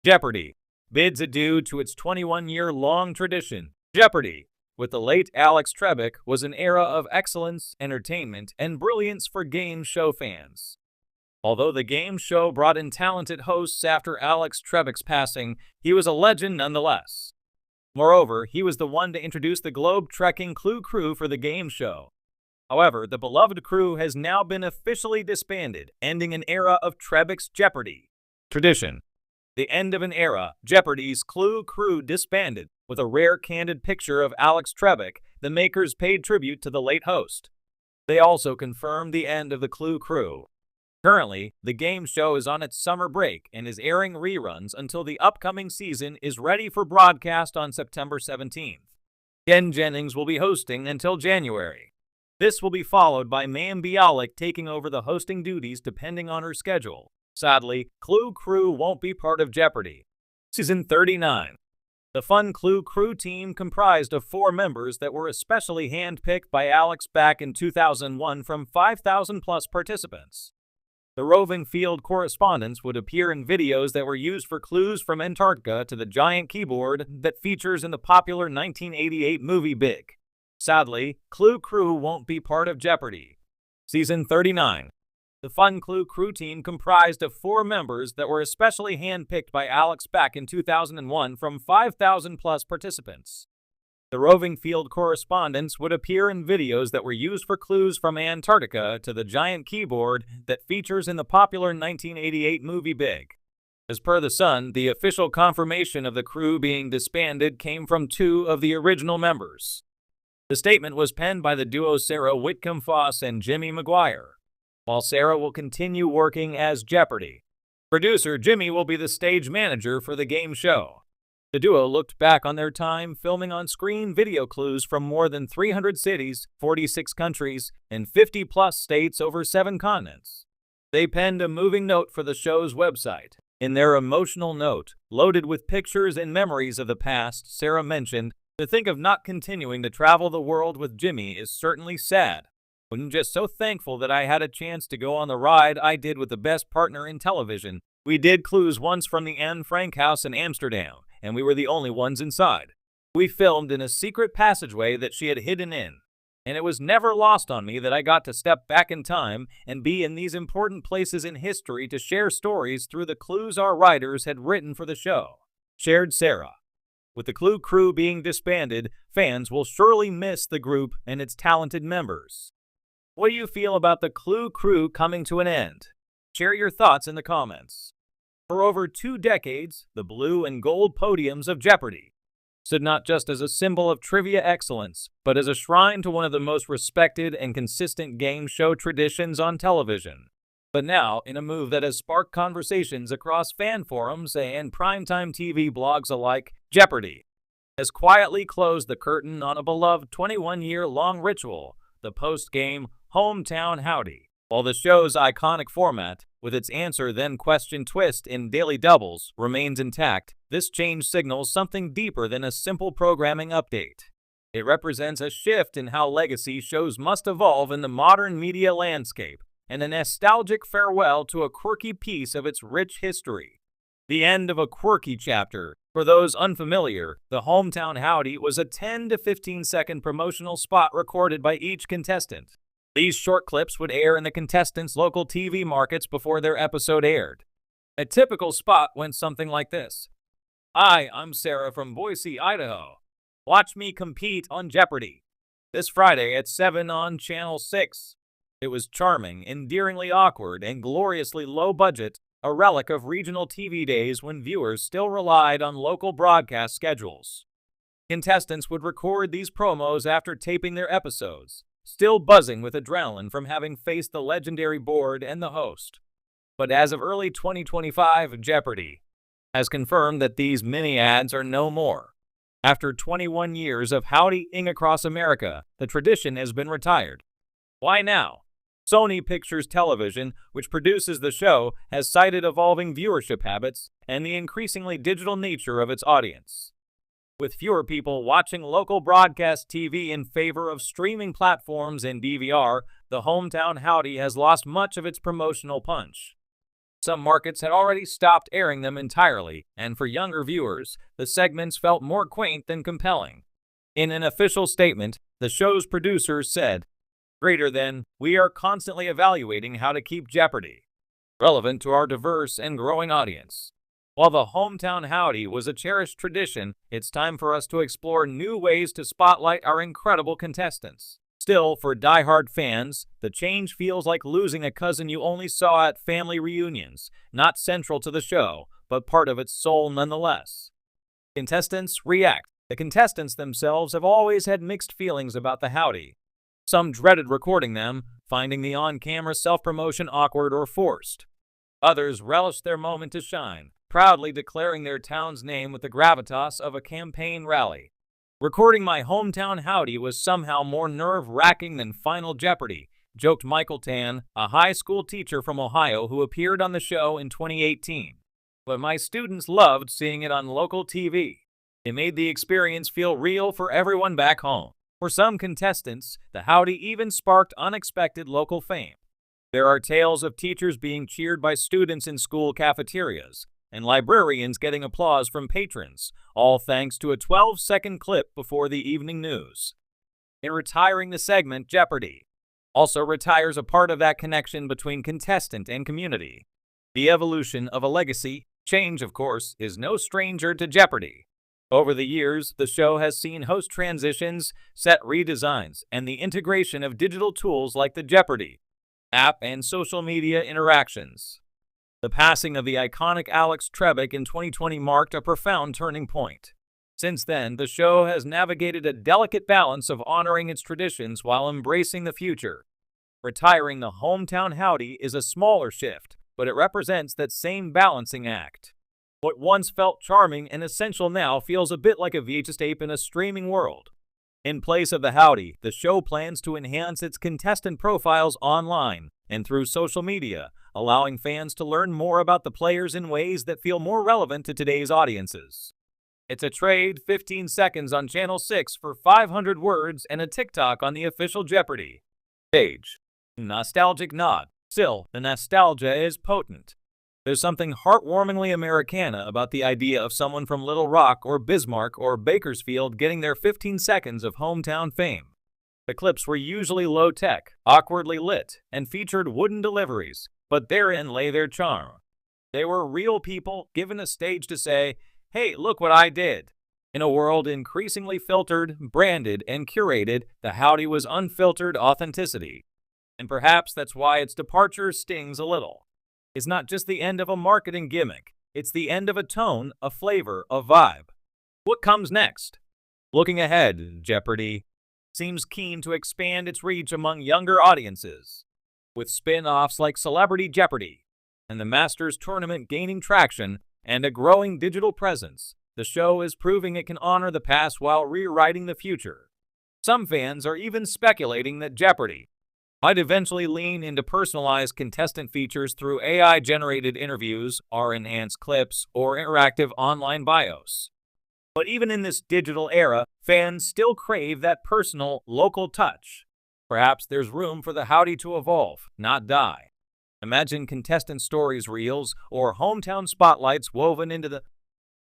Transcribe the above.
Jeopardy! Bids adieu to its 21-year-long tradition. Jeopardy! With the late Alex Trebek was an era of excellence, entertainment, and brilliance for game show fans. Although the game show brought in talented hosts after Alex Trebek's passing, he was a legend nonetheless. Moreover, he was the one to introduce the globe-trekking Clue crew for the game show. However, the beloved crew has now been officially disbanded, ending an era of Trebek's Jeopardy! Tradition. The end of an era, Jeopardy's Clue crew disbanded. With a rare candid picture of Alex Trebek, the makers paid tribute to the late host. They also confirmed the end of the Clue crew. Currently, the game show is on its summer break and is airing reruns until the upcoming season is ready for broadcast on September 17th. Ken Jennings will be hosting until January. This will be followed by Mayim Bialik taking over the hosting duties depending on her schedule. Sadly, Clue crew won't be part of Jeopardy! Season 39. The fun Clue crew team comprised of 4 members that were especially handpicked by Alex back in 2001 from 5,000-plus participants. The roving field correspondents would appear in videos that were used for clues from Antarctica to the giant keyboard that features in the popular 1988 movie Big. Sadly, Clue crew won't be part of Jeopardy! Season 39. The fun Clue crew team comprised of 4 members that were especially handpicked by Alex back in 2001 from 5,000-plus participants. The roving field correspondents would appear in videos that were used for clues from Antarctica to the giant keyboard that features in the popular 1988 movie Big. As per The Sun, the official confirmation of the crew being disbanded came from 2 of the original members. The statement was penned by the duo Sarah Whitcomb-Foss and Jimmy Maguire. While Sarah will continue working as Jeopardy! Producer Jimmy will be the stage manager for the game show. The duo looked back on their time filming on-screen video clues from more than 300 cities, 46 countries, and 50-plus states over 7 continents. They penned a moving note for the show's website. In their emotional note, loaded with pictures and memories of the past, Sarah mentioned, "To think of not continuing to travel the world with Jimmy is certainly sad. I'm just so thankful that I had a chance to go on the ride I did with the best partner in television. We did clues once from the Anne Frank house in Amsterdam, and we were the only ones inside. We filmed in a secret passageway that she had hidden in, and it was never lost on me that I got to step back in time and be in these important places in history to share stories through the clues our writers had written for the show," shared Sarah. With the Clue crew being disbanded, fans will surely miss the group and its talented members. What do you feel about the Clue crew coming to an end? Share your thoughts in the comments. For over 2 decades, the blue and gold podiums of Jeopardy! Stood not just as a symbol of trivia excellence, but as a shrine to one of the most respected and consistent game show traditions on television. But now, in a move that has sparked conversations across fan forums and primetime TV blogs alike, Jeopardy! Has quietly closed the curtain on a beloved 21-year-long ritual, the post-game Hometown Howdy. While the show's iconic format, with its answer-then-question twist in daily doubles, remains intact, this change signals something deeper than a simple programming update. It represents a shift in how legacy shows must evolve in the modern media landscape, and a nostalgic farewell to a quirky piece of its rich history. The end of a quirky chapter. For those unfamiliar, the Hometown Howdy was a 10 to 15-second promotional spot recorded by each contestant. These short clips would air in the contestants' local TV markets before their episode aired. A typical spot went something like this. "Hi, I'm Sarah from Boise, Idaho. Watch me compete on Jeopardy! This Friday at 7 on Channel 6. It was charming, endearingly awkward, and gloriously low budget, a relic of regional TV days when viewers still relied on local broadcast schedules. Contestants would record these promos after taping their episodes, still buzzing with adrenaline from having faced the legendary board and the host. But as of early 2025, Jeopardy! Has confirmed that these mini-ads are no more. After 21 years of howdying across America, the tradition has been retired. Why now? Sony Pictures Television, which produces the show, has cited evolving viewership habits and the increasingly digital nature of its audience. With fewer people watching local broadcast TV in favor of streaming platforms and DVR, the Hometown Howdy has lost much of its promotional punch. Some markets had already stopped airing them entirely, and for younger viewers, the segments felt more quaint than compelling. In an official statement, the show's producers said, "Greater than, we are constantly evaluating how to keep Jeopardy! Relevant to our diverse and growing audience. While the Hometown Howdy was a cherished tradition, it's time for us to explore new ways to spotlight our incredible contestants." Still, for die-hard fans, the change feels like losing a cousin you only saw at family reunions, not central to the show, but part of its soul nonetheless. Contestants react. The contestants themselves have always had mixed feelings about the Howdy. Some dreaded recording them, finding the on-camera self-promotion awkward or forced. Others relished their moment to shine, proudly declaring their town's name with the gravitas of a campaign rally. "Recording my Hometown Howdy was somehow more nerve-wracking than Final Jeopardy," joked Michael Tan, a high school teacher from Ohio who appeared on the show in 2018. "But my students loved seeing it on local TV. It made the experience feel real for everyone back home." For some contestants, the Howdy even sparked unexpected local fame. There are tales of teachers being cheered by students in school cafeterias, and librarians getting applause from patrons, all thanks to a 12-second clip before the evening news. In retiring the segment, Jeopardy! Also retires a part of that connection between contestant and community. The evolution of a legacy, change, of course, is no stranger to Jeopardy! Over the years, the show has seen host transitions, set redesigns, and the integration of digital tools like the Jeopardy! App and social media interactions. The passing of the iconic Alex Trebek in 2020 marked a profound turning point. Since then, the show has navigated a delicate balance of honoring its traditions while embracing the future. Retiring the Hometown Howdy is a smaller shift, but it represents that same balancing act. What once felt charming and essential now feels a bit like a VHS tape in a streaming world. In place of the Howdy, the show plans to enhance its contestant profiles online and through social media, allowing fans to learn more about the players in ways that feel more relevant to today's audiences. It's a trade 15 seconds on Channel 6 for 500 words and a TikTok on the official Jeopardy! Page. Nostalgic nod. Still, the nostalgia is potent. There's something heartwarmingly Americana about the idea of someone from Little Rock or Bismarck or Bakersfield getting their 15 seconds of hometown fame. The clips were usually low-tech, awkwardly lit, and featured wooden deliveries, but therein lay their charm. They were real people given a stage to say, "Hey, look what I did." In a world increasingly filtered, branded, and curated, the Howdy was unfiltered authenticity. And perhaps that's why its departure stings a little. It's not just the end of a marketing gimmick, it's the end of a tone, a flavor, a vibe. What comes next? Looking ahead, Jeopardy! Seems keen to expand its reach among younger audiences. With spin-offs like Celebrity Jeopardy! And the Masters Tournament gaining traction and a growing digital presence, the show is proving it can honor the past while rewriting the future. Some fans are even speculating that Jeopardy! Might eventually lean into personalized contestant features through AI-generated interviews, R-enhanced clips, or interactive online bios. But even in this digital era, fans still crave that personal, local touch. Perhaps there's room for the Howdy to evolve, not die. Imagine contestant stories reels or hometown spotlights woven into the